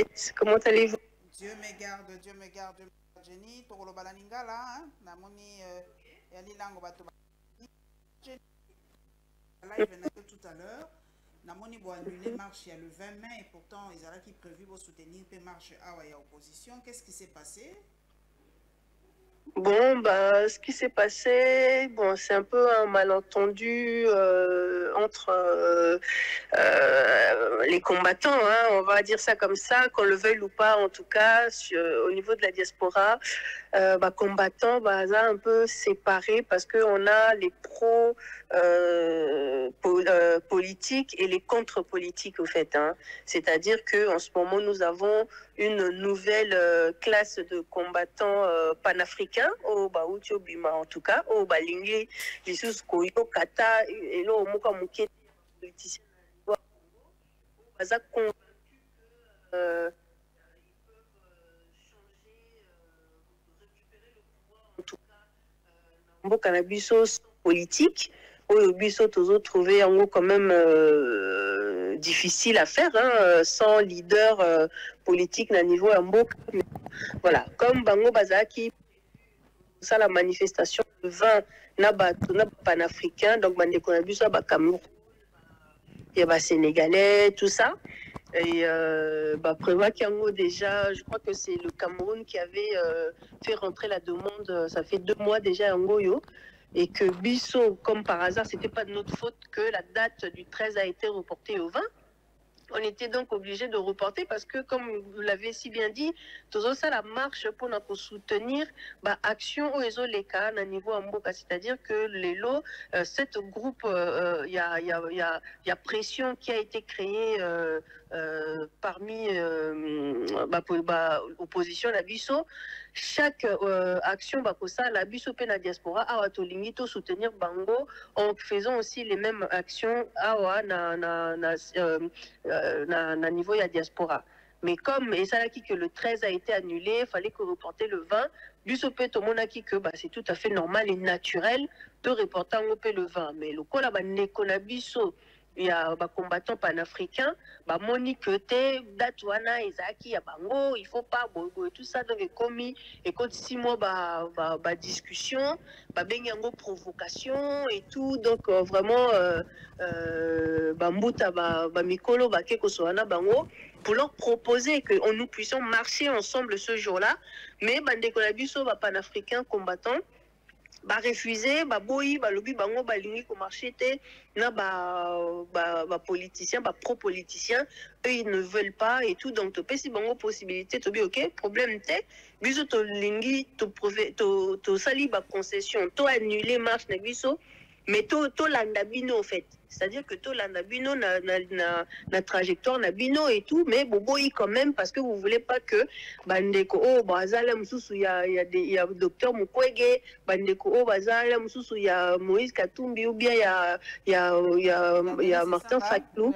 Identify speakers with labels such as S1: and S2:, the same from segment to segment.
S1: faites? Comment allez-vous?
S2: Dieu me garde, Dieu me garde, Dieu me garde. Jenny, Tokolo Balaningala, hein? Namoni, Yali Lango Bato. Jenny, live tout à l'heure. Namoni bo annulé marche il y a le 20 mai et pourtant ils allaient qui prévu pour soutenir pe marche à la opposition. Qu'est-ce qui s'est passé?
S1: Bon, bah, ce qui s'est passé, bon, c'est un peu un malentendu entre les combattants, hein, on va dire ça comme ça, qu'on le veuille ou pas, en tout cas, au niveau de la diaspora, bah, combattants, bah, ça un peu séparés parce qu'on a les politiques et les contre-politiques, au fait. Hein. C'est-à-dire qu'en ce moment, nous avons une nouvelle classe de combattants panafricains, au Baouti, au Bima en tout cas, au Balingi, Jesus Koyo, Kata, et là, au Mokamuke, politiciens, cannabis politique, au biso toujours trouvé en quand même difficile à faire, hein, sans leader politique à niveau ambo. Voilà, comme Bango Bazaki, ça la manifestation de 20 naba panafricain, donc bande cannabis à Cameroun, il y a sénégalais, tout ça. Et bah, prévoit qu'Yango déjà, je crois que c'est le Cameroun qui avait fait rentrer la demande, ça fait 2 mois déjà à Ngoyo, et que Bissau, comme par hasard, c'était pas de notre faute que la date du 13 a été reportée au 20. On était donc obligé de reporter parce que, comme vous l'avez si bien dit, tout ça, la marche pour nous soutenir bah, action au Ezoleka à niveau Amboka. C'est-à-dire que les lots, cette groupe, il y a pression qui a été créée parmi l'opposition à Bisso. Chaque action, bah, ça, la Bisso Pena Diaspora, a to soutenir Bango en faisant aussi les mêmes actions à na niveau ya diaspora. Mais comme et ça que le 13 a été annulé, il fallait que reporter le 20. Bisope to monaki que bah, c'est tout à fait normal et naturel de reporter le 20. Mais le kola ba nekona biso il y a des combattants panafricains, bah monique te datouana ezaki ya bango, il faut pas bogo et tout ça donc commis et quand 6 mois bah discussion, bah benyango provocation et tout donc vraiment bah mbuta bah mikolo bah keko soana bango pour leur proposer que nous puissions marcher ensemble ce jour-là, mais bah ndeko biso bah panafricains combattants ba refuser ba boyi ba lobi bango ba lingi ko marcher te na ba politiciens ba pro politiciens eux ils ne veulent pas et tout donc to pesi bango possibilité to bi OK problème te biso to lingi to sali ba concession to annuler marche na biso mais to landa bino en fait c'est-à-dire que to landa bino na trajectoire na bino et tout mais boboyi quand même parce que vous voulez pas que bandeko oh bazala mususu ya docteur Mukwege bandeko oh bazala mususu ya Moïse Katumbi ou bien ya Martin Fayulu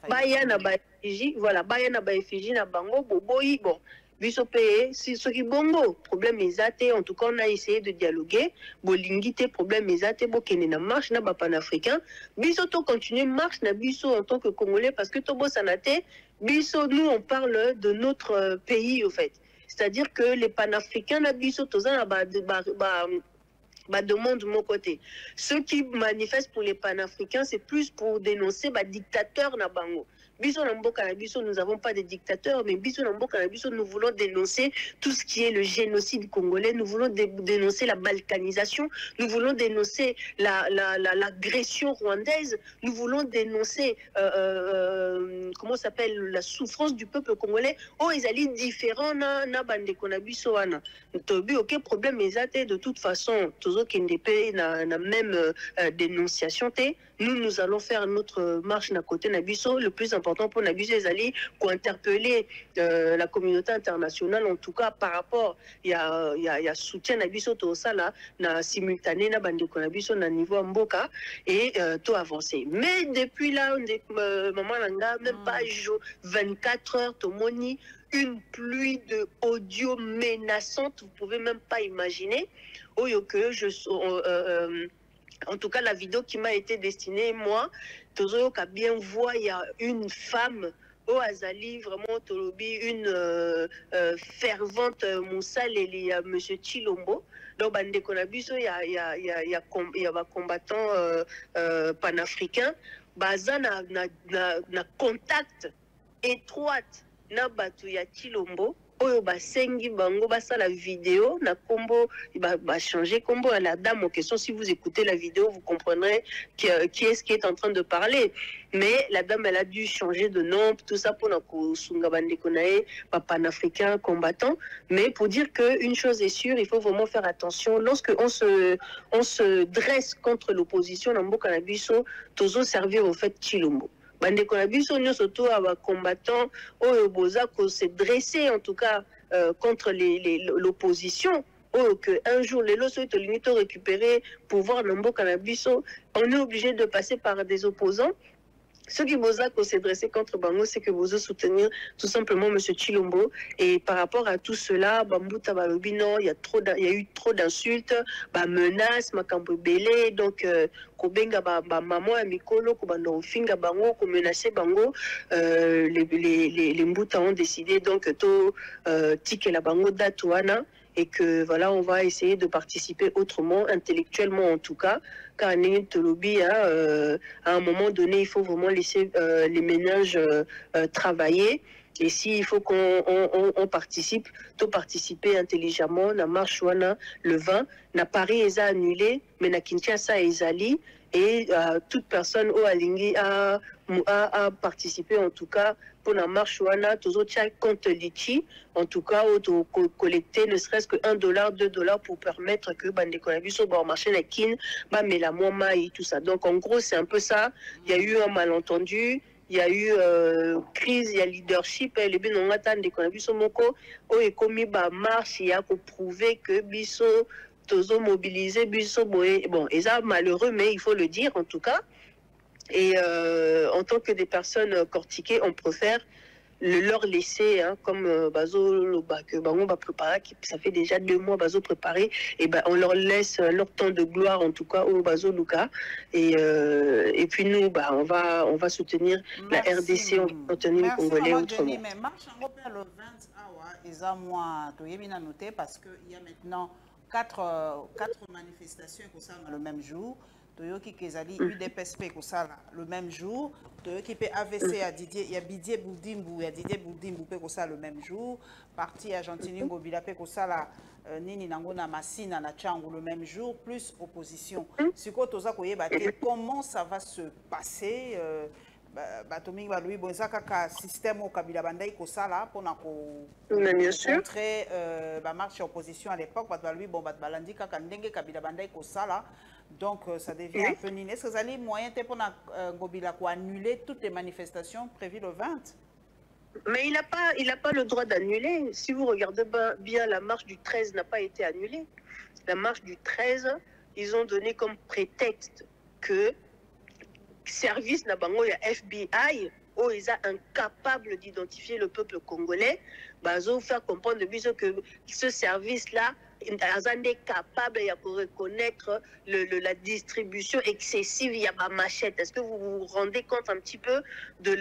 S1: baya na ba effigie voilà baya na ba effigie na bango boboyi bon biso pe si ce qui bongo problème ezate en tout cas on a essayé de dialoguer bolingi te problème ezate bokene na marche na ba panafricain biso to continuer marche na biso en tant que congolais parce que to bosana te biso nous on parle de notre pays au fait c'est-à-dire que les panafricains na biso tozana demande de mon côté. Ceux qui manifestent pour les panafricains, c'est plus pour dénoncer dictateur na bango. Biso Namboka na biso, nous n'avons pas de dictateurs, mais Biso Namboka na biso, nous voulons dénoncer tout ce qui est le génocide congolais, nous voulons dénoncer la balkanisation, nous voulons dénoncer l'agression rwandaise, nous voulons dénoncer comment s'appelle la souffrance du peuple congolais. Oh, ils allaient différents na bande konabiso wana. Tobi aucun problème exact de toute façon, toujours qu'il n'ait na même dénonciation te. Nous allons faire notre marche na côté Nabiso. Le plus important pour Nabiso, c'est d'aller pour interpeller la communauté internationale, en tout cas par rapport, il y a soutien Nabiso tout ça là, na simultané na bande Nabiso na niveau Mboka et tout avancer. Mais depuis là, maman Langa, même pas 24 heures, tout moni une pluie de audio menaçante, vous pouvez même pas imaginer. Oyo que en tout cas, la vidéo qui m'a été destinée, moi, Tozo a bien voir, il y a une femme au Azali, vraiment, Tolobi, une fervente moussale, il y a M. Chilombo. Donc, bande konabiso, il y a combattants panafricains. Baza na contact étroite na batu ya Chilombo. Oyo basengi bango basala vidéo na kombo ba changer kombo à la dame en question. Si vous écoutez la vidéo, vous comprendrez qui est-ce qui est en train de parler. Mais la dame, elle a dû changer de nom, tout ça pour na sunga bande konae pa panafricain combattant. Mais pour dire que une chose est sûre, il faut vraiment faire attention lorsque on se dresse contre l'opposition dans mboka na biso, tozo servir au fait Chilombo. Bande Konabiso, nous surtout à combattants, au Boza, qu'on s'est dressé en tout cas contre l'opposition. Que un jour, les lois sont limites récupérer pouvoir dans le Konabiso, on est obligé de passer par des opposants. Ce qui vous a s'est dressé contre Bango, c'est que vous soutenir tout simplement M. Chilombo. Et par rapport à tout cela, Bambouta Balobino, il y a eu trop d'insultes, menaces, Makambo Belé, donc Kobenga maman à Mikolo, Kobando Finga Bango, ko menacé Bango, les Mbouta ont décidé donc de tirer la Bango d'Atouana. Et que voilà, on va essayer de participer autrement, intellectuellement en tout cas, car à un moment donné, il faut vraiment laisser les ménages travailler. Et s'il faut qu'on participe, tout participer intelligemment, la marche le 20, na Paris est annulé, mais na Kinshasa est allé, et toute personne au Alingui a participé en tout cas pour la marche wana tozo tia compte litchi en tout cas auto collecter ne serait-ce que $1 $2 pour permettre que bande konabiso ba marché na kin ba mela moma et tout ça. Donc en gros c'est un peu ça, il y a eu un malentendu. Il y a eu crise, il y a leadership, les binongatan de konabiso moko o ekomi ba marche ya ko prouver que biso tozo mobiliser biso boye. Bon, et ça malheureux mais il faut le dire en tout cas. Et en tant que des personnes cortiquées, on préfère leur laisser, hein, comme Bazo, que Bango va préparer, ça fait déjà 2 mois Bazo préparé, et ben on leur laisse leur temps de gloire en tout cas au Bazo Luka. Et puis nous, on va soutenir la RDC, on va soutenir les Congolais autrement.
S2: Mais marche en le 20 awa, ils ont moi, tu bien noté parce qu'il y a maintenant 4 manifestations qui sont le même jour. Toyoki Kezali UDPSP le même jour. Toyoki peut AVC à Didier, il y a Didier Boudimbu, il y a Didier Boudimbu le même jour. Parti Argentine Ngobila pe kosala Nini Nangona Massina na Tchangu le même jour, plus opposition. Siko toza koyeba comment ça va se passer Batomingi Baloui Bonzaka ka système au Kabila Bandai kosala pour montrer ba marche opposition à l'époque Baloui bon Balandi ka ndenge Kabila Bandai kosala. Donc, ça devient un peu niné. Est-ce que vous avez moyen pour Ngobila annuler toutes les manifestations prévues le 20?
S1: Mais il n'a pas le droit d'annuler. Si vous regardez bien, la marche du 13 n'a pas été annulée. La marche du 13, ils ont donné comme prétexte que service Nabango, il y a FBI, où ils sont incapables d'identifier le peuple congolais. Ils ont fait comprendre que ce service-là, Azande est capable de reconnaître la distribution excessive, il y a ma machette. Est-ce que vous vous rendez compte un petit peu de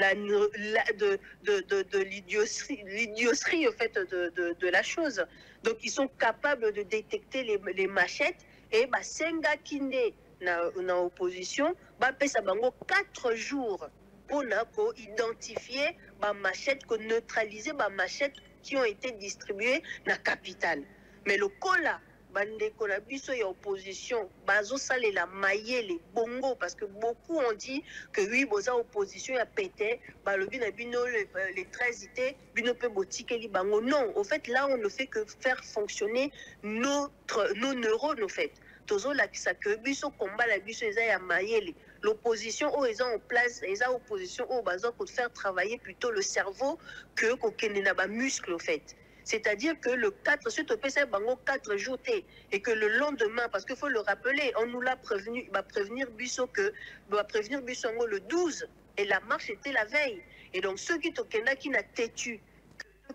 S1: l'idioterie au fait de la chose? Donc ils sont capables de détecter les machettes et Senga Kinde na opposition, ça bango 4 jours pour identifier ma machette, pour neutraliser ma machette qui ont été distribuées dans la capitale. Mais le cola, bande konabiso et opposition, bazo sale la maille les bongo parce que beaucoup ont dit que oui, boza opposition a pété, balobi na bino les 13 ité, bino pe boutique li bango. Non, au fait là on ne fait que faire fonctionner nos neurones au fait. Tozo la ça que biso combat la biso eza ya maille. L'opposition où ils ont en place, ils ont opposition où bazo pour faire travailler plutôt le cerveau que kokende na ba muscle au fait. C'est-à-dire que le 4, suite au PC Bango 4 jours, et que le lendemain, parce qu'il faut le rappeler, on nous l'a prévenu, il va prévenir Busso le 12, et la marche était la veille. Et donc ceux qui tokenda qui n'a têtu,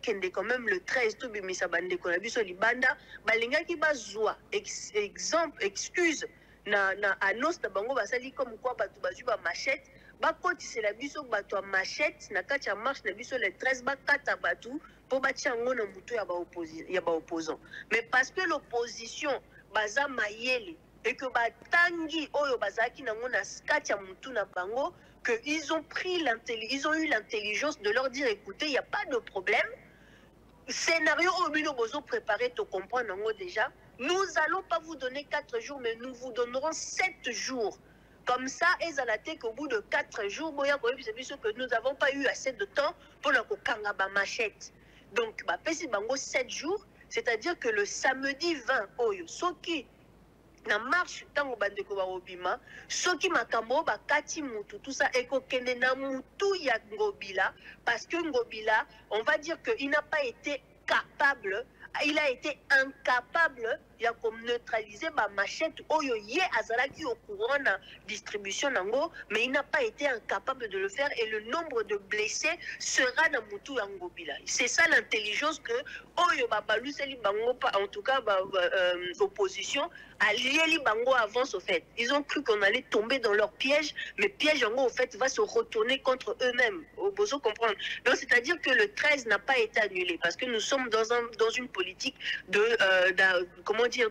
S1: qui quand même le 13, tout bimisa bande konabiso libanda, balinga qui bazwa, exemple, excuse, na annonce na bango basali comme quoi batu bazu ba machette, bakotisela biso bato ya machette na kati ya marche na biso le 13 bakata bato mpo batia yango na mutu ya baopposant. Mais parce que l'opposition baza mayele et que batangi oyo bazalaki nango na kati ya mutu na bango, que ils ont eu l'intelligence de leur dire écoutez, il n'y a pas de problème. Scénario au bino bozo préparé to comprendre nango déjà. Nous allons pas vous donner 4 jours, mais nous vous donnerons 7 jours. Comme ça, ils allaient qu'au bout de 4 jours, que nous n'avons pas eu assez de temps pour la kokanga machette. Donc, pesi bango 7 jours, c'est-à-dire que le samedi 20 oyo, soki na marche tango bandeko ba obima, soki makambo bakati mutu, tout ça ekokende na mutu ya Ngobila, parce que Ngobila, on va dire qu'il n'a pas été capable, il a été incapable de neutraliser ma machette oyo ye azalaki au courant na distribution nango, mais il n'a pas été incapable de le faire et le nombre de blessés sera na mutu ya Ngobila. C'est ça l'intelligence que oyo babaluseli bango, en tout cas opposition allié bango avance au fait. Ils ont cru qu'on allait tomber dans leur piège, mais piège en gros au fait va se retourner contre eux-mêmes. Au besoin comprendre. Donc c'est-à-dire que le 13 n'a pas été annulé parce que nous sommes dans une politique comment dire,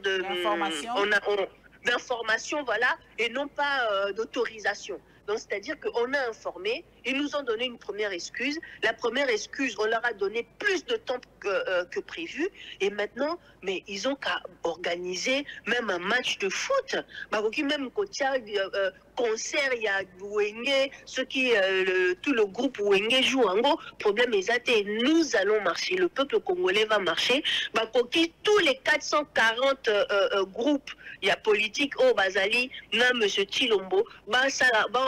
S1: d'information, voilà, et non pas d'autorisation. Donc, c'est-à-dire qu'on a informé, ils nous ont donné une première excuse. La première excuse, on leur a donné plus de temps que prévu. Et maintenant, mais ils ont qu'à organiser même un match de foot. Même concert, il y a Wenge, tout le groupe Wenge joue en gros. Problème est nous allons marcher. Le peuple congolais va marcher. Tous les 440 groupes, il y a politique, Bazali, na Monsieur Chilombo,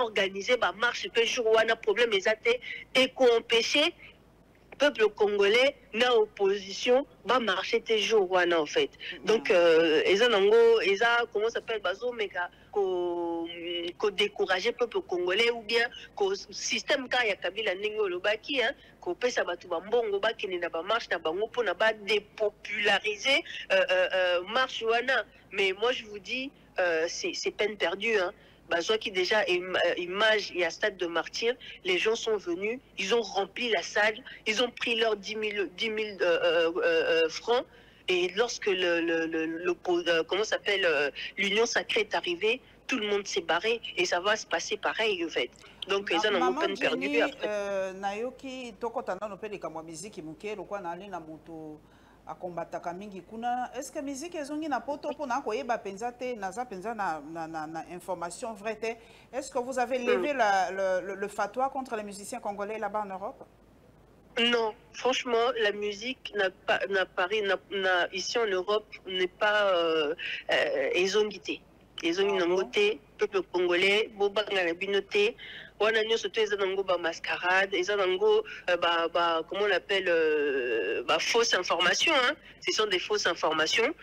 S1: organiser ma marche que jour où on a problème et qu'on empêcher peuple congolais na opposition va marcher tes jours en fait. Donc comment s'appelle bazo meka ko décourager peuple congolais ou bien ko système ka ya Kabila ningo lobaki hein ko pesa batu ba mbongo ba kene na ba marche na bango pour na ba dépopulariser marche wana. Mais moi je vous dis c'est peine perdue hein. Soit qui déjà image et à stade de martyr, les gens sont venus, ils ont rempli la salle, ils ont pris leurs 10 000 francs, et lorsque comment s'appelle l'Union sacrée est arrivée, tout le monde s'est barré et ça va se passer pareil en fait. Donc ils ont peine perdue après.
S2: Nayoki tokotana no pele kamwa musique muke lokwa na ali na moto akombataka mingi kuna. Est-ce que musique ezongi na poto pona koyeba penza te naza penza na information vraie te? Est-ce que vous avez levé le fatwa contre les musiciens congolais là-bas en Europe?
S1: Non, franchement, la musique ici en Europe n'est pas ezongité. Ezongi peuple congolais, boba na binoté. On a nous surtout les mascarade, les comment on appelle fausses informations. Hein? Ce sont des fausses informations.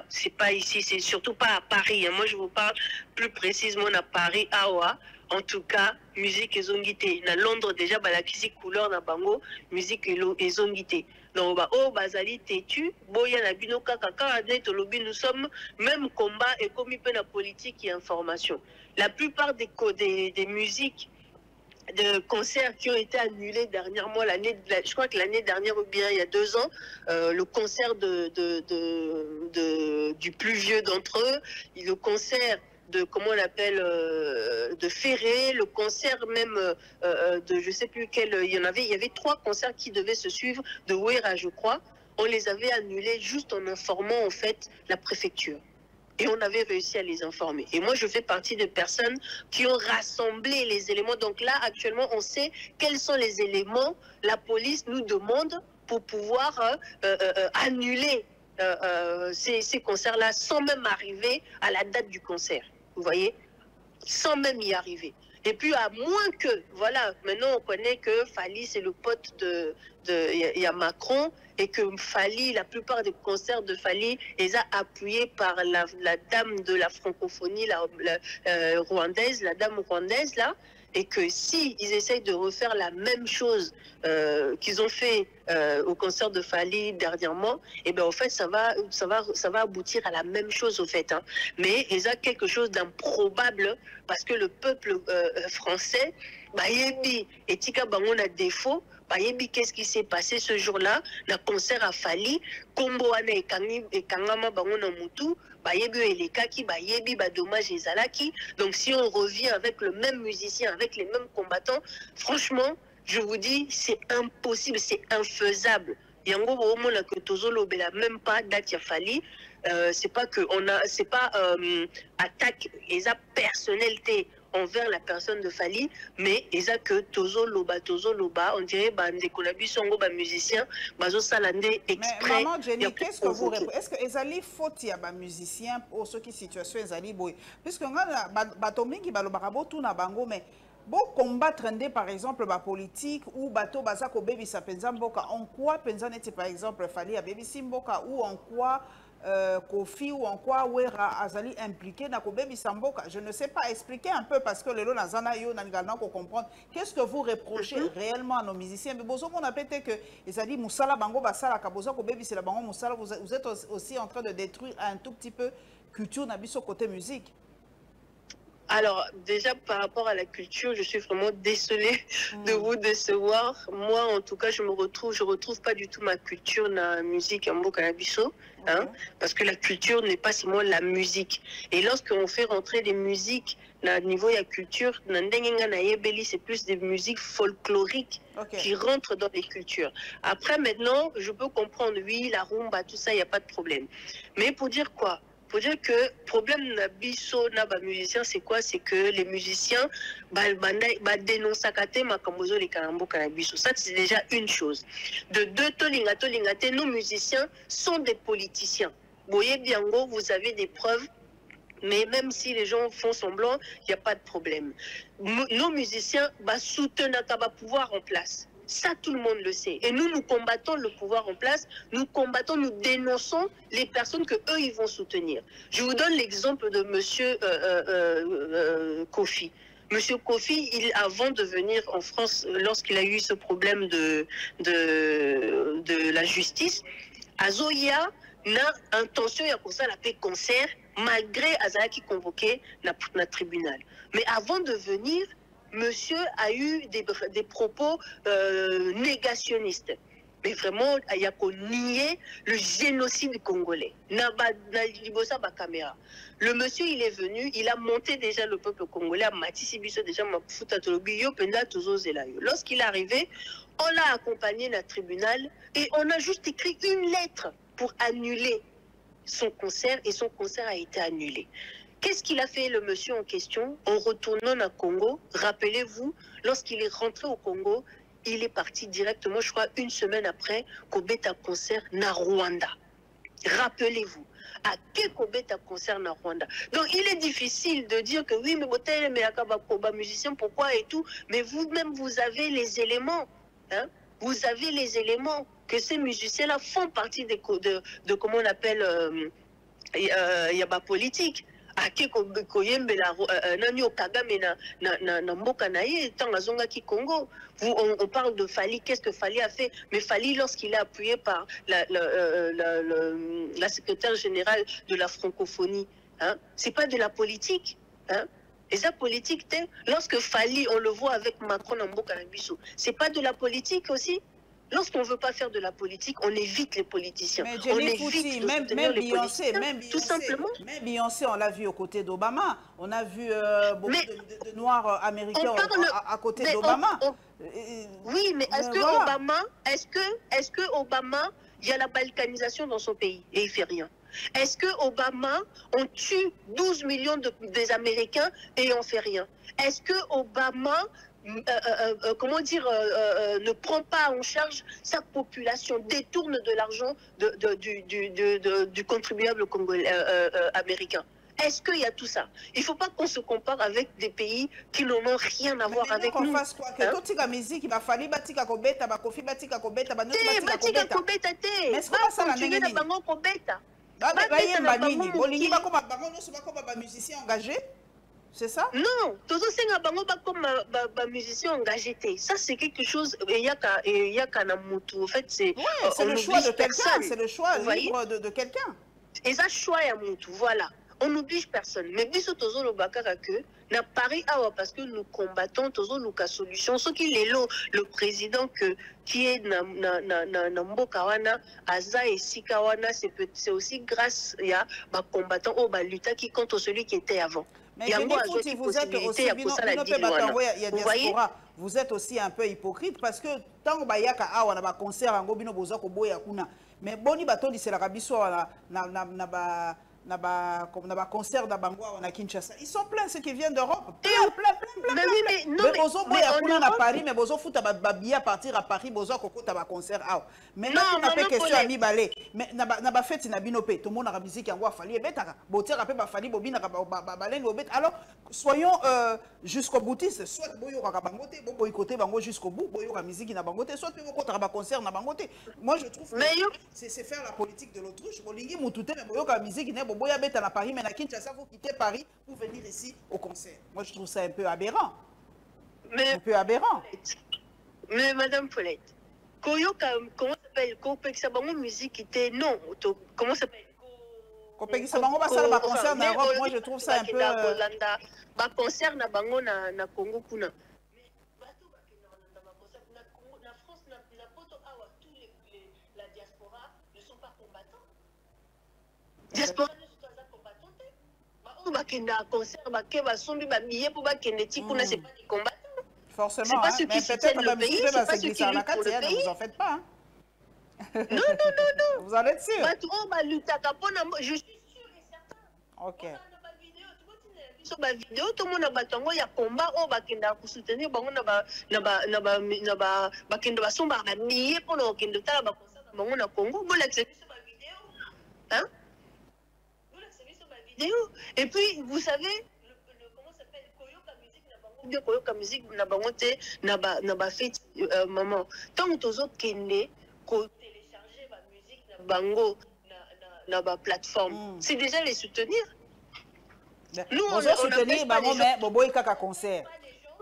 S1: C'est pas ici, c'est surtout pas à Paris. Hein. Moi, je vous parle plus précisément à Paris, Awa. En tout cas, musique et zongité. À Londres déjà, la couleur na bango, musique et zongité. Donc, bazali tetu, boya na bino kaka nous sommes même combat et comme la politique et information. La plupart des musiques de concerts qui ont été annulés dernièrement, je crois que l'année dernière ou bien il y a 2 ans, le concert du plus vieux d'entre eux, le concert de, comment on appelle, de Ferré, le concert même de je sais plus quel, il y avait 3 concerts qui devaient se suivre, de Ouera je crois, on les avait annulés juste en informant en fait la préfecture. Et on avait réussi à les informer. Et moi, je fais partie des personnes qui ont rassemblé les éléments. Donc là, actuellement, on sait quels sont les éléments la police nous demande pour pouvoir annuler ces concerts-là sans même arriver à la date du concert. Vous voyez? Sans même y arriver. Et puis, à moins que, voilà, maintenant on connaît que Fali, c'est le pote il y a Macron, et que Fali, la plupart des concerts de Fali, les a appuyés par la dame de la francophonie, la rwandaise, la dame rwandaise, là. et que si ils essayent de refaire la même chose qu'ils ont fait au concert de Fali dernièrement, et ben en fait ça va aboutir à la même chose au fait. Hein. Mais il y a quelque chose d'improbable parce que le peuple français, bah yebi et tika bango na défaut. Bayebi qu'est-ce qui s'est passé ce jour-là, le concert à Fali, Kombo ane ekangama bango na mutu, bayebi elekaki, bayebi ba dommage ezalaki. Donc si on revient avec le même musicien, avec les mêmes combattants, franchement, je vous dis, c'est impossible, c'est infaisable. Yango bomona que tozolo bela même pas date ya Fali. C'est pas que on a, c'est pas attaque et personnalité envers la personne de Fali, mais ils a que tozo loba, on dirait bande kolabisongo ba musicien, bazo salandé exprès.
S2: Mais maman Jenny, qu'est-ce que vous répondez? Est-ce que ezali faute ya ba musicien pour ceux qui situation ezali boy? Puisque nga bato mingi balobaka botu na bango mais bon combattre par exemple ba politique ou bato baza ko bebisa penza mboka en quoi penza neti par exemple Fali ya bebisi mboka ou en quoi Kofi ou en quoi Wera Azali impliqué dans Kobebi Samboka. Je ne sais pas expliquer un peu parce que le lot Nazana yo n'angalna qu'on comprendre. Qu'est-ce que vous reprochez réellement à nos musiciens? Mais bozo on a pété que Ezali Moussala Bango Basala Kabozo Kobebi c'est la Bango Moussala. Vous êtes aussi en train de détruire un tout petit peu culture Nabiso côté musique.
S1: Alors, déjà, par rapport à la culture, je suis vraiment désolée de vous décevoir. Moi, en tout cas, je retrouve pas du tout ma culture dans la musique en Bokanabiso, hein, parce que la culture n'est pas seulement la musique. Et lorsqu'on fait rentrer des musiques à niveau de la culture, c'est plus des musiques folkloriques qui rentrent dans les cultures. Après, maintenant, je peux comprendre, oui, la rumba, tout ça, il n'y a pas de problème. Mais pour dire quoi? Pour dire que le problème de les musiciens, c'est quoi? C'est que les musiciens dénoncent ça, c'est déjà une chose. De deux, nos musiciens sont des politiciens. Vous avez des preuves. Mais même si les gens font semblant, il n'y a pas de problème. Nos musiciens soutiennent le pouvoir en place. Ça, tout le monde le sait. Et nous, nous combattons le pouvoir en place. Nous combattons, nous dénonçons les personnes que eux ils vont soutenir. Je vous donne l'exemple de Monsieur Kofi. Monsieur Kofi, avant de venir en France, lorsqu'il a eu ce problème de la justice, Azoya n'a intention de la paix concert malgré Azaki convoqué dans le tribunal. Mais avant de venir, monsieur a eu des propos négationnistes. Mais vraiment, il y a qu'on nier le génocide congolais. Le monsieur, il est venu, il a monté déjà le peuple congolais, lorsqu'il est arrivé, on l'a accompagné dans le tribunal et on a juste écrit une lettre pour annuler son concert et son concert a été annulé. Qu'est-ce qu'il a fait le monsieur en question en retournant au Congo? Rappelez-vous, lorsqu'il est rentré au Congo, il est parti directement, je crois, une semaine après, Kobeta concert na Rwanda. Rappelez-vous, à quel Kobeta concert na Rwanda? Donc il est difficile de dire que oui, mais musicien, pourquoi et tout, mais vous-même, vous avez les éléments. Hein? Vous avez les éléments que ces musiciens-là font partie de comment on appelle, yaba politique. On parle de Fali, qu'est-ce que Fali a fait? Mais Fali, lorsqu'il est appuyé par la secrétaire générale de la francophonie, hein, c'est pas de la politique. Hein? Et ça, politique, lorsque Fali, on le voit avec Macron en Bokanabiso, c'est pas de la politique aussi? Lorsqu'on ne veut pas faire de la politique, on évite les politiciens.
S2: Mais
S1: on évite
S2: même Beyoncé,
S1: tout simplement.
S2: Même Beyoncé, on l'a vu aux côtés d'Obama. On a vu beaucoup de Noirs américains à côté d'Obama.
S1: Oui, mais est-ce que Obama, est-ce que Obama, il y a la balkanisation dans son pays et il fait rien? Est-ce que Obama, on tue 12 millions des Américains et on fait rien? Est-ce que Obama comment dire, ne prend pas en charge sa population, détourne de l'argent du contribuable congolais, américain? Est-ce qu'il y a tout ça? Il ne faut pas qu'on se compare avec des pays qui n'en ont rien à voir avec nous.
S2: Fasse quoi? Que toute la musique, il va falloir batika kobeta, ba kofi batika kobeta, ba
S1: batika kobeta. Mais c'est pas ça la nini. Bango kobeta.
S2: Ba yemba nini? Bolingi ba ko ba bango no so ba ko ba musicien engagé. C'est ça?
S1: Non, tous ces bango comme musicien engagé. Ça c'est quelque chose. Il y a qu'un en fait c'est.
S2: Oui, c'est le choix de quelqu'un. C'est le choix libre de quelqu'un.
S1: Et ça choix ya mutu, voilà. On n'oblige personne. Mais biso tozo lo bakaka que na Paris awa parce que nous combattons tozo luka solution. Ce qui est le président qui est na mboka wana aza et sikawana c'est aussi grâce ya ba combattant au ba luta qui contre celui qui était avant.
S2: Mais vous êtes aussi, vous êtes aussi un peu hypocrite parce que tant que vous avez un concert, mais boni bato c'est la rabiso na concert na Bangwa na Kinshasa. Ils sont pleins ceux qui viennent d'Europe. Plein. Mais bozo boya kuna na Paris mais bozo futa ba billet partir à Paris bozo kokota ba concert out. Mais là on a pas question à mi balé. Mais na ba fête na binope tout le monde na musique yango afali ebetaka. Botira pe ba fali bobina ba balengo obet. Alors soyons jusqu'au boutiste, soit boyo ka bangote, boyo côté bango jusqu'au bout, boyo ka musique na bangote, soit pe kokota ba concert na bangote. Moi je trouve c'est faire la politique de l'autruche. Bolingi mutute mais boyo ka musique na boya beta na Paris mais na Kinshasa vous quittez Paris pour venir ici au concert. Moi je trouve ça un peu aberrant. Un peu aberrant.
S1: Mais Madame Paulette, comment s'appelle Kopekisa Bango musique était non, comment s'appelle
S2: Kopekisa Bango ba sala ba concert na Europe, moi je trouve ça un peu
S1: ba concert na bango na Congo kuna. Diaspora bakenda concert bakeba sombi ba billet pour bakende tikuna c'est pas des combattants.
S2: Forcément,
S1: c'est pas ceux qui soutiennent le pays, c'est pas ceux qui luttent pour le pays.
S2: Ne vous en faites pas.
S1: Non.
S2: Vous en êtes sûr?
S1: Je suis sûr et certain.
S2: Ok.
S1: Sur ma vidéo, tout le monde a battu il y a combat au bakenda pour soutenir bango na bakenda basomba ba billet pour le kendo tala ba concert na bango na Congo. Vous l'acceptez sur ma vidéo? Hein? Et puis, vous savez, comment s'appelle Koyoka musique na bango bien Koyoka musique na bango te na ba fait maman. Tant que tozo kende ko télécharger ba musique na bango na ba plateforme, c'est déjà les soutenir.
S2: Nous on soutenir bango mais bobo kaka concert.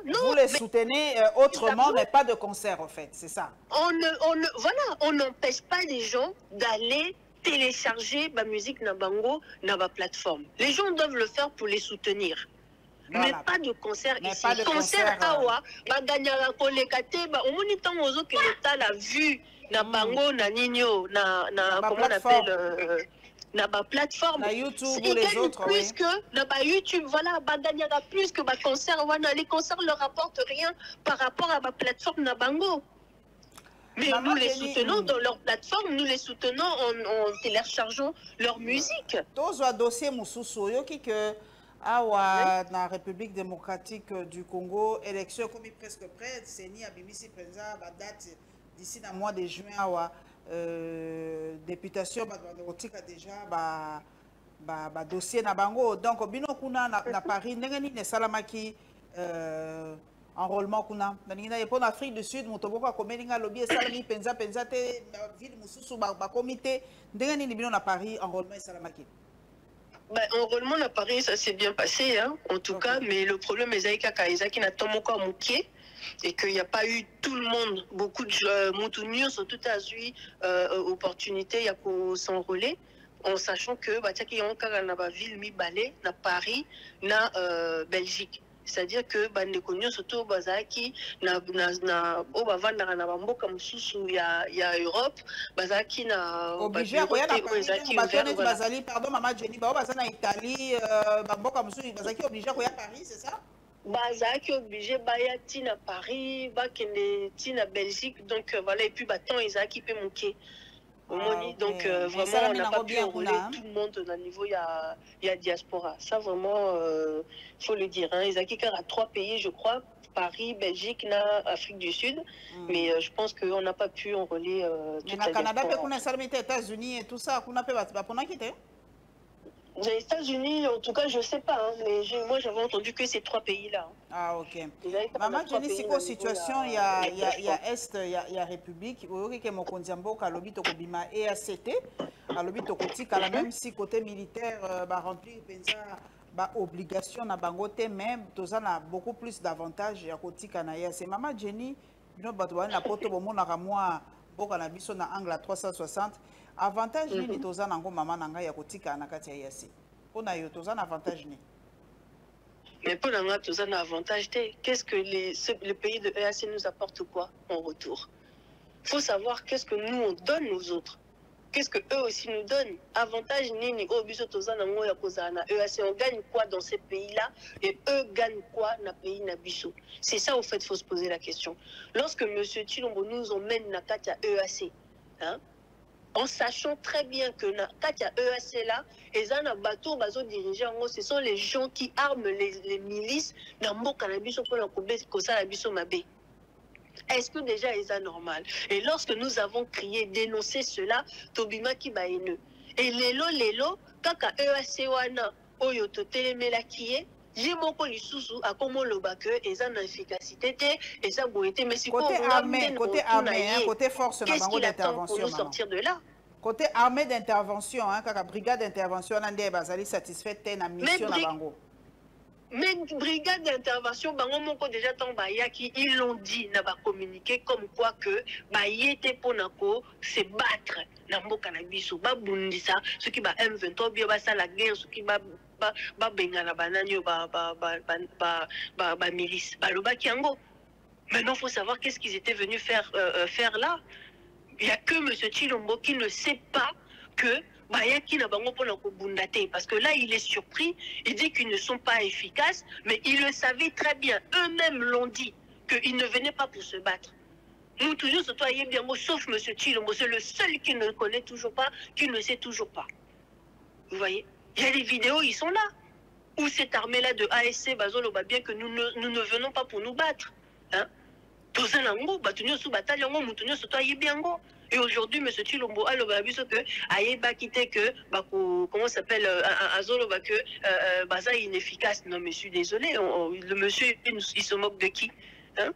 S2: Vous les soutenez autrement mais pas de concert en fait, c'est ça.
S1: On n'empêche pas les gens d'aller télécharger ma musique na bango na ba plateforme. Les gens doivent le faire pour les soutenir. Voilà. Mais pas de concert ici. Pas de concert awa ba gagnara kolekate ba omoni tango ozo ke l'état la vue na bango na nino na comment on appelle na ba plateforme
S2: na YouTube ou les autres
S1: plus que na ba YouTube voilà ba gagnara plus que ba concert wana les concerts leur rapportent rien par rapport à ba plateforme na bango. Mais nous les soutenons dans leur plateforme, nous les soutenons en téléchargeant leur musique.
S2: Tous les dossiers Moussoussou, yoki que awa na République démocratique du Congo, élection comme presque près, c'est ni abimisi prenza ba date d'ici le mois de juin awa députation ba déjà ba dossier na bango. Donc bino kuna na Paris ndengeni ne salamaki enrôlement kuna na pour l'Afrique du Sud motoboka komelinga lobby salami penza te ville mususu ba comité ndengeni ni bino na Paris enrôlement salamaki.
S1: Enrôlement à Paris ça s'est bien passé hein, en tout cas mais le problème est Isaki n'a tomoko mukie et qu'il n'y a pas eu tout le monde beaucoup de Moutounios sont tout à eu opportunité il y a pour s'enrôler en sachant que il y a encore na ville mi balé na Paris na Belgique. C'est-à-dire que bandeko nyonso to bazaki na bavandaka na bamboka mosusu ya Europe bazaki na
S2: obligé ko ya na Paris bazali pardon maman Jenny ba bazana Italie bamboka mosusu bazaki obligé ko ya Paris c'est ça
S1: bazaki obligé baya tina Paris bakende tina Belgique donc voilà et puis temps ezaki pe moké donc vraiment on n'a pas pu enrôler tout le monde au niveau il y a diaspora ça vraiment faut le dire hein. Ils ont à 3 pays je crois Paris Belgique Afrique du Sud mais je pense qu'on n'a pas pu enrôler toute la
S2: Canada États-Unis et tout ça kuna pe ba pona kité
S1: les États-Unis, en tout cas, je ne sais pas, hein, mais moi j'avais entendu que ces 3 pays-là.
S2: Ah, ok. Maman, Jenny, c'est quoi la situation? Il y a Est, il y a République. Il y a Mokondiambo, qui a lobby Tokobima et ACT. A lobby Tokoti, qui a même si côté militaire, rempli obligation na bangote, même toza na beaucoup plus d'avantages ya kotika na ya. C'est Maman Jenny, bino bato ba na poto bomona ka moi boka na biso na angle 360. Avantage nini toza nango mama nanga ya kotika na kati ya yasi. Pona yo toza na avantage ni.
S1: Mais pour l'instant, tout un avantage. Qu'est-ce que les pays de EAC nous apportent quoi en retour? Il faut savoir qu'est-ce que nous on donne aux autres. Qu'est-ce que eux aussi nous donnent? Avantage nini au biso tozana ngo ya kozana EAC, on gagne quoi dans ces pays-là et eux gagnent quoi na pays na biso? C'est ça au fait, il faut se poser la question. Lorsque monsieur Tshilombo nous emmène na katia EAC, hein, en sachant très bien que Katia EAC là, et Zana bateau bazo dirigé en gros, ce sont les gens qui arment les milices dans mon cannabis pour la mabe. Est-ce que déjà ils sont normal? Et lorsque nous avons crié, dénoncé cela, Tobima qui ba haineux. Et lelo, kaka EAC wana, oyo to telemela kiye, j'ai mon polissousou à comment le bac et ça efficacité et ça boité mais si
S2: côté armé, côté force
S1: qu'est-ce qu'il attend pour nous sortir de là?
S2: Côté armée d'intervention, hein, kaka brigade d'intervention, on a bazali satisfait na mission na bango.
S1: Mais brigade d'intervention, bango moko déjà tant bayaki, ils l'ont dit, n'a pas communiqué comme quoi que bayete ponako se battre na mboka na biso ba bundisa ce qui ba M23 bien ba ça la guerre ce qui ba bengana bananyo ba milice ba loba kiango. Maintenant faut savoir qu'est-ce qu'ils étaient venus faire là. Il y a que monsieur Tshilombo qui ne sait pas que parce que là il est surpris, il dit qu'ils ne sont pas efficaces, mais ils le savaient très bien, eux-mêmes l'ont dit qu'ils ne venaient pas pour se battre. Nous toujours bien sauf monsieur Tshilombo, c'est le seul qui ne connaît toujours pas, qui ne sait toujours pas. Vous voyez, il y a des vidéos, ils sont là. Où cette armée-là de ASC, Bazolo, bien que nous ne venons pas pour nous battre. Hein? Et aujourd'hui, M. Tshilombo a que Aïeba quitté que, comment s'appelle, Azolo, que Baza est inefficace. Non, mais je suis désolé, le monsieur, il se moque de qui? Hein?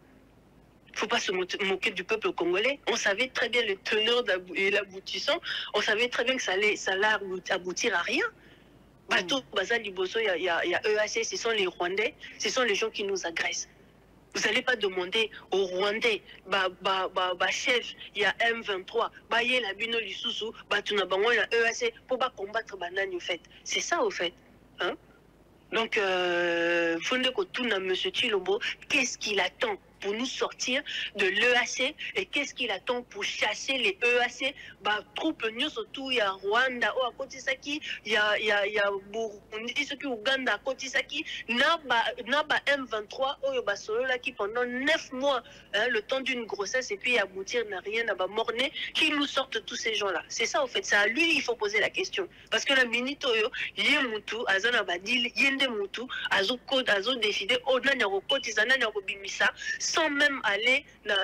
S1: Il ne faut pas se moquer du peuple congolais. On savait très bien le teneur et l'aboutissant. On savait très bien que ça allait aboutir à rien. Bateau, Baza Liboso, il y a EAC, ce sont les Rwandais, ce sont les gens qui nous agressent. Vous n'allez pas demander aux Rwandais, chef, il y a M23, il y a la Bino Lissousou, il y a EAC, pour combattre Banani, au fait. C'est ça, au fait. Hein? Donc, Fondé Kotuna, M. Tshilombo, qu'est-ce qu'il attend pour nous sortir de l'EAC et qu'est-ce qu'il attend pour chasser les EAC? Troupes surtout il y a Rwanda, à Kotisaki, il y a Burundi, ce qui Ouganda, à Kotisaki, Naba M23, qui pendant 9 mois, hein, le temps d'une grossesse et puis aboutir n'a rien, n'a pas morné, qui nous sortent tous ces gens-là. C'est ça, en fait, c'est à lui il faut poser la question. Parce que la minute, il y a Moutou, Azana Badil, Yende Moutou, Azo décidé, Odana Kotizana Bimisa, sans même aller dans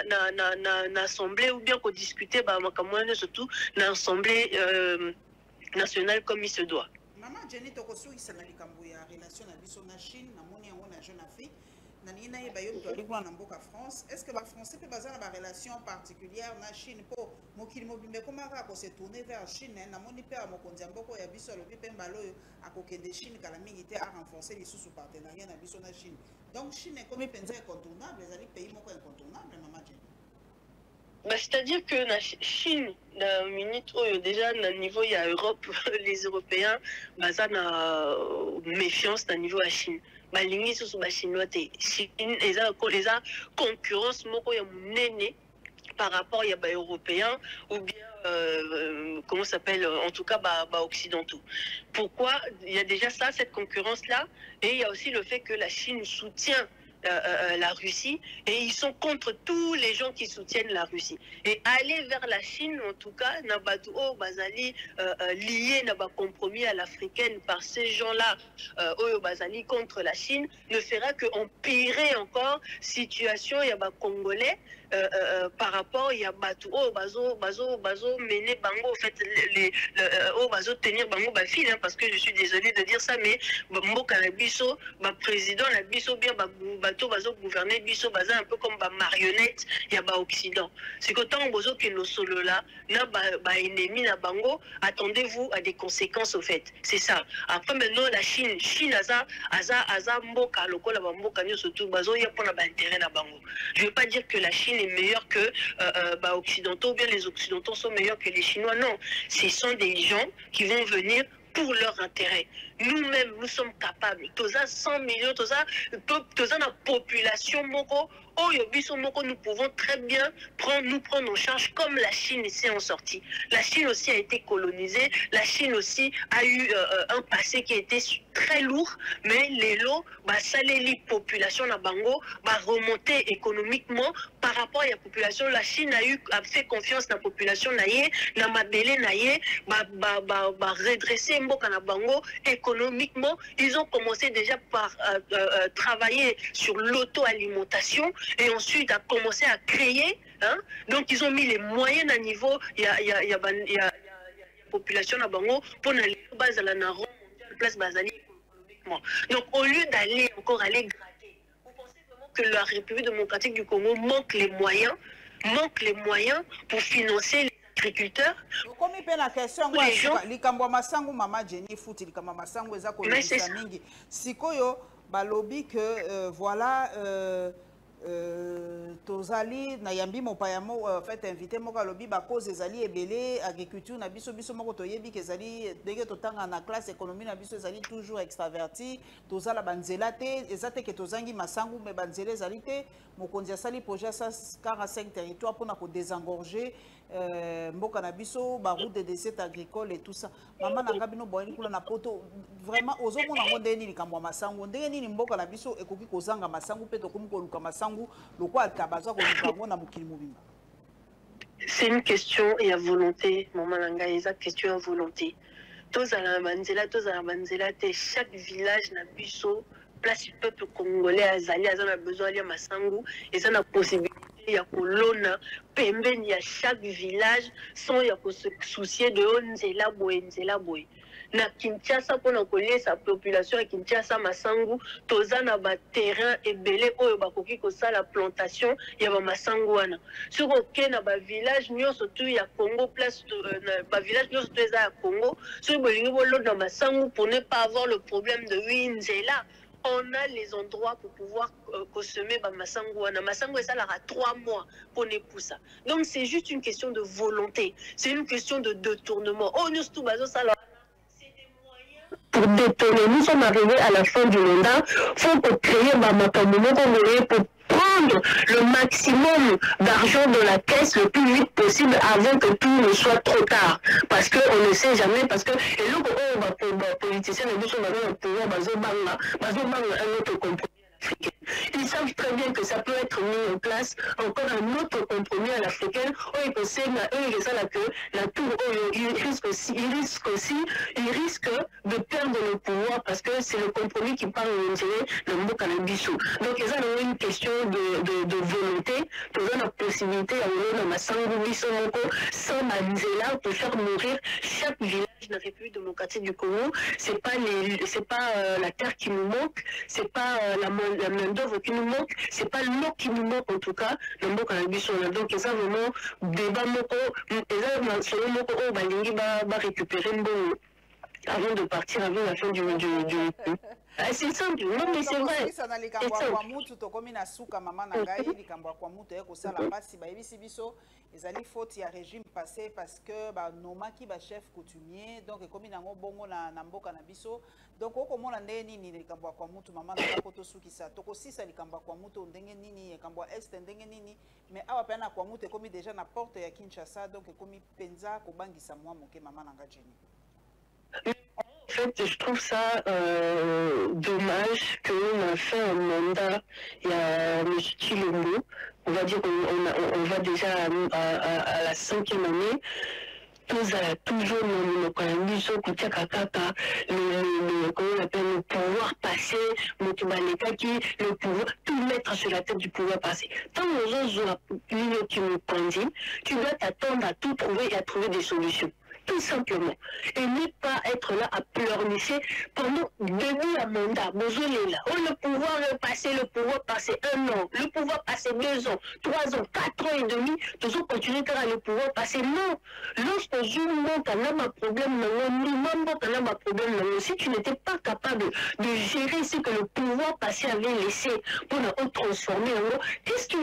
S1: l'Assemblée ou bien qu'on discuter, surtout dans l'Assemblée nationale comme il se doit.
S2: Maman Jenny Tokosu, il s'en a relation avec la Chine, la jeune Afrique. France. Est-ce que les Français peuvent avoir une relation particulière avec la Chine pour se tourner vers la Chine? Chine a renforcé les sous-partenariats avec la Chine. Donc, Chine est comme incontournable, les pays incontournables, Maman Jenny.
S1: C'est-à-dire que la Chine, déjà, au niveau il y a Europe, les Européens, méfiance au niveau de la Chine. Balingi sous la chinois Chine les concurrence moko ya munene par rapport à les européens ou bien comment s'appelle en tout cas occidentaux. Pourquoi il y a déjà ça, cette concurrence là, et il y a aussi le fait que la Chine soutient la Russie et ils sont contre tous les gens qui soutiennent la Russie. Et aller vers la Chine, en tout cas, Nabatou Bazali lié n'a pas compromis à l'africaine par ces gens-là, Bazali contre la Chine, ne fera que empirer encore situation. Il y a Congolais par rapport, il y a Batou, oh, bazo, mener bango, en fait, oh, bazo, tenir bango, fil, hein, parce que je suis désolé de dire ça, mais mboka na biso, président na biso, bien, bateau, bazo, gouverner biso, baza un peu comme marionnette, il y a Occident. C'est que tant bozo que nos solo là, na ennemi na bango, attendez-vous à des conséquences, au fait. C'est ça. Après, maintenant, la Chine, aza mboka, lokola mboka, surtout, bazo, il y a pour intérêt na bango. Je ne veux pas dire que la Chine est meilleure que occidentaux, ou bien les occidentaux sont meilleurs que les Chinois. Non, ce sont des gens qui vont venir pour leur intérêt. Nous-mêmes, nous sommes capables. Toza 100 millions, toza la population moko, nous pouvons très bien nous prendre en charge comme la Chine s'est en sortie. La Chine aussi a été colonisée. La Chine aussi a eu un passé qui a été très lourd, mais les lots, ça les population na bango, remonter économiquement par rapport à la population. La Chine a fait confiance dans la population naïe, na mabele naïe, redresser mboka na bango économiquement. Ils ont commencé déjà par travailler sur l'auto-alimentation et ensuite à commencer à créer. Hein? Donc ils ont mis les moyens à niveau. Il y a population na bango pour na base à la naron place basali économiquement. Donc au lieu d'aller encore aller gratter, vous pensez vraiment que la République démocratique du Congo manque les moyens pour financer les agriculteurs?
S2: Comme il la question, les gens likambo masangu mama Jenny Futi likambo masangu eza ko mingi sikoyo balobi que voilà tozali na yambi mopayamo en fait invité moka lobi ba cause ezali ebele agriculture na biso moko toyebi ke ezali dege totanga na classe économie na biso ezali toujours extraverti tozala banzela te ezate ke tozangi masangu mais banzela ezali te mokonzi asali projet sa 45 territoires pour na ko désengorger mboka na biso ba route de dessert agricole et tout ça mama na ngabino boyini kula na poto vraiment ozomona ngonde ni likambo masangu ndenge nini mboka na biso ekoki kozanga masangu pe tokomi koluka masangu lokwa tabaza koluka ngona mukili mobimba.
S1: C'est une question et à volonté maman nanga eza question à volonté. Tozala banzela te chaque village na biso place du peuple congolais azali azana besoin de masangu et ça na possibilité ya kolona pembeni ya chaque village sans ya ko se soucier de nzela boy na Kinshasa pour na kolie sa population ya Kinshasa masangu toza na ba terrain ebele oyo bakoki ko sala plantation ya ba masangu wana sur ok na ba village nyonso tu ya Congo place na ba village nyonso tu ya Congo sur bolingi bolo na masangu pour ne pas avoir le problème de nzela. On a les endroits pour pouvoir consommer masangu. Masangu et ça là 3 mois pour n'épouser ça. Donc c'est juste une question de volonté. C'est une question de détournement. Oh nous tout bazo ça là. C'est des moyens pour détourner. Nous sommes arrivés à la fin du mandat. Faut créer pour prendre le maximum d'argent de la caisse le plus vite possible avant que tout ne soit trop tard. Parce qu'on ne sait jamais, parce que et là, les politiciens, nous sommes au pouvoir, un autre compromis. Ils savent très bien que ça peut être mis en place encore un autre compromis à l'africaine. Il risque de perdre le pouvoir parce que c'est le compromis qui parle de Mboka na biso. Donc ils ont une question de volonté. Ils ont la possibilité d'avoir masangu biso moko sans manzela pour faire mourir chaque village de la République démocratique du Congo. C'est pas la terre qui nous manque, c'est pas la main-d'œuvre qui nous manque, c'est pas l'eau qui nous manque en tout cas, le Mboka na biso. Donc ça vraiment débat moko, selon moko balingi ba récupérer mbongo avant de partir avant la fin du c'est simple, non mais c'est vrai.
S2: Ezali faute ya régime passé parce que ba nomaki ba chef coutumier donc comme nango bongo na mboka na biso donc okomona ndenge nini likambo kwa mutu mama na koto sukisa toko sisa likambo kwa mutu ndenge nini likambo est ndenge nini mais awa pena kwa mutu komi déjà na porte ya Kinshasa donc komi penza ko bangisa mwa moke mama na ngajeni.
S1: En fait, je trouve ça dommage qu'on a fait un mandat, il y a M. Chilombo, on va dire qu'on va déjà à la 5e année. Toujours comment on appelle, le pouvoir passé, le pouvoir, tout mettre sur la tête du pouvoir passé. Tant aux autres, tu me conduis, tu dois t'attendre à tout trouver et à trouver des solutions. Tout simplement. Et ne pas être là à pleurnicher pendant demi à mandat. Là. Oh, le pouvoir passé 1 an, le pouvoir passé 2 ans, 3 ans, 4 ans et demi, toujours continuer à le pouvoir passer. Non. Lorsque je monte un problème, si tu n'étais pas capable de gérer ce que le pouvoir passé avait laissé pour la transformer en qu'est-ce qui,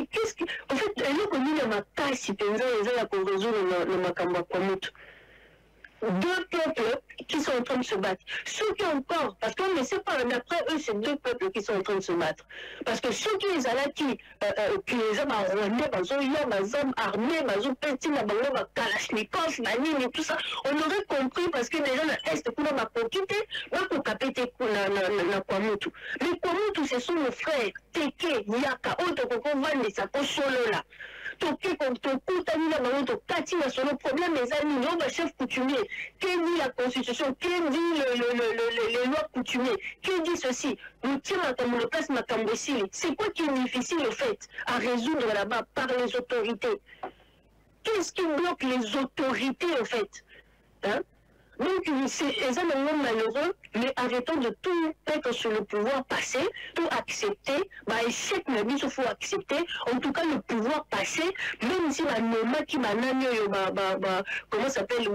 S1: en fait, elle est connue dans ma taille, si tu veux, la résoudre dans ma camba. Deux peuples qui sont en train de se battre. Ceux qui ont encore, parce qu'on ne sait pas, d'après eux, c'est deux peuples qui sont en train de se battre. Parce que ceux qui les allaient, qui les hommes rwandais, les hommes armés, les Kalachnikov, et tout ça, on aurait compris parce que les gens à l'Est, pour la conquête, pour capter la Kwamutu. Les Kwamutu, ce sont nos frères, Teke, Yaka, Otokoko, Vande, Sako, Solo là. Toké comme Toku, Tanina, Maroto, Katina, sur le problème, les amis, nos chefs coutumiers, qui dit la constitution, qui dit les lois coutumiers, qui dit ceci, nous tirons à place Makambosili. C'est quoi qui est difficile, au fait, à résoudre là-bas par les autorités? Qu'est-ce qui bloque les autorités, au fait? Hein? Donc, c'est un malheureux, mais arrêtons de tout mettre sur le pouvoir passé, tout accepter. Échec, mais il faut accepter. En tout cas, le pouvoir passé, même si la norma qui m'a comment s'appelle,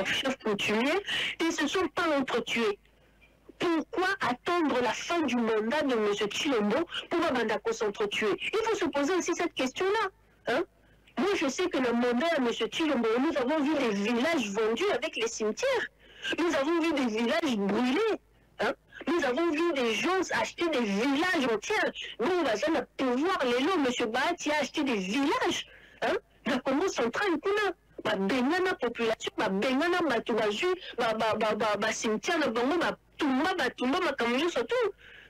S1: chef coutumier, ils ne se sont pas entretués. Pourquoi attendre la fin du mandat de M. Tshilombo pour s'entretuer? Il faut se poser aussi cette question-là. Hein? Moi, je sais que le mandat à M. Tshilombo, nous avons vu des villages vendus avec les cimetières. Nous avons vu des villages brûlés. Hein? Nous avons vu des gens acheter des villages entiers. Nous, on va pouvoir, les lots, M. Bahati a acheté des villages. Hein? La Congo centrale, ma bengana population, ma bengana matouaju, ma cimetière, ma bango, ma tumba, ma kamoujou, surtout.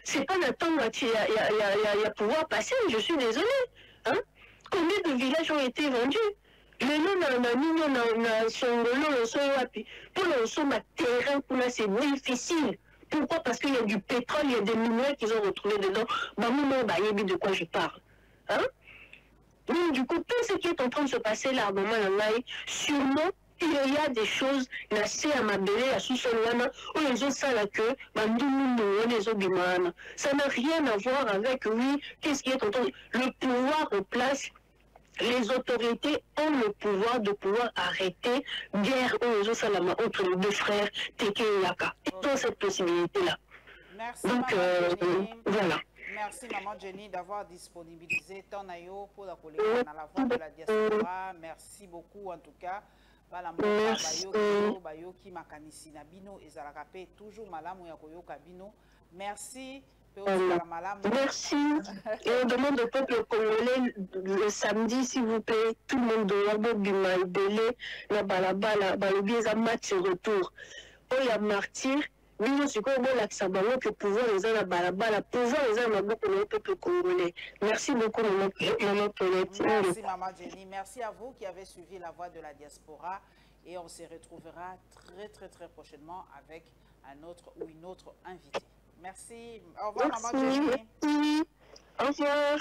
S1: C'est pas d'attendre qu'il y a pouvoir passer, je suis désolée. Hein? Combien de villages ont été vendus? Les noms dans Songolo, pour le terrain, c'est difficile. Pourquoi? Parce qu'il y a du pétrole, il y a des minerais qu'ils ont retrouvés dedans. De quoi je parle? Hein? Donc, du coup, tout ce qui est en train de se passer là, sûrement, il y a des choses, à ma belle, à Sous-Solwana, où ils ont ça la queue, ça n'a rien à voir avec, oui, qu'est-ce qui est en train de... Le pouvoir en place, les autorités ont le pouvoir de pouvoir arrêter guerre entre les deux frères, Teke et Yaka. Ils ont cette possibilité-là.
S2: Merci,
S1: donc, voilà.
S2: Merci, Maman Jenny, d'avoir disponibilisé ton aïe pour la collecte dans la voie de la diaspora. Merci beaucoup, en tout cas. Merci. Merci.
S1: Merci. Et on demande au peuple congolais le samedi, s'il vous plaît, tout le monde doit du Maïbélé, la balabala, le match retour. Oh, il y a martyr. Que pouvoir les gens la balabala, pouvoir les gens le peuple congolais. Merci beaucoup, maman Paulette.
S2: Merci, Maman Jenny. Merci à vous qui avez suivi la voie de la diaspora. Et on se retrouvera très prochainement avec un autre ou une autre invitée. Merci. Au revoir, Maman Jenny.
S1: Au revoir.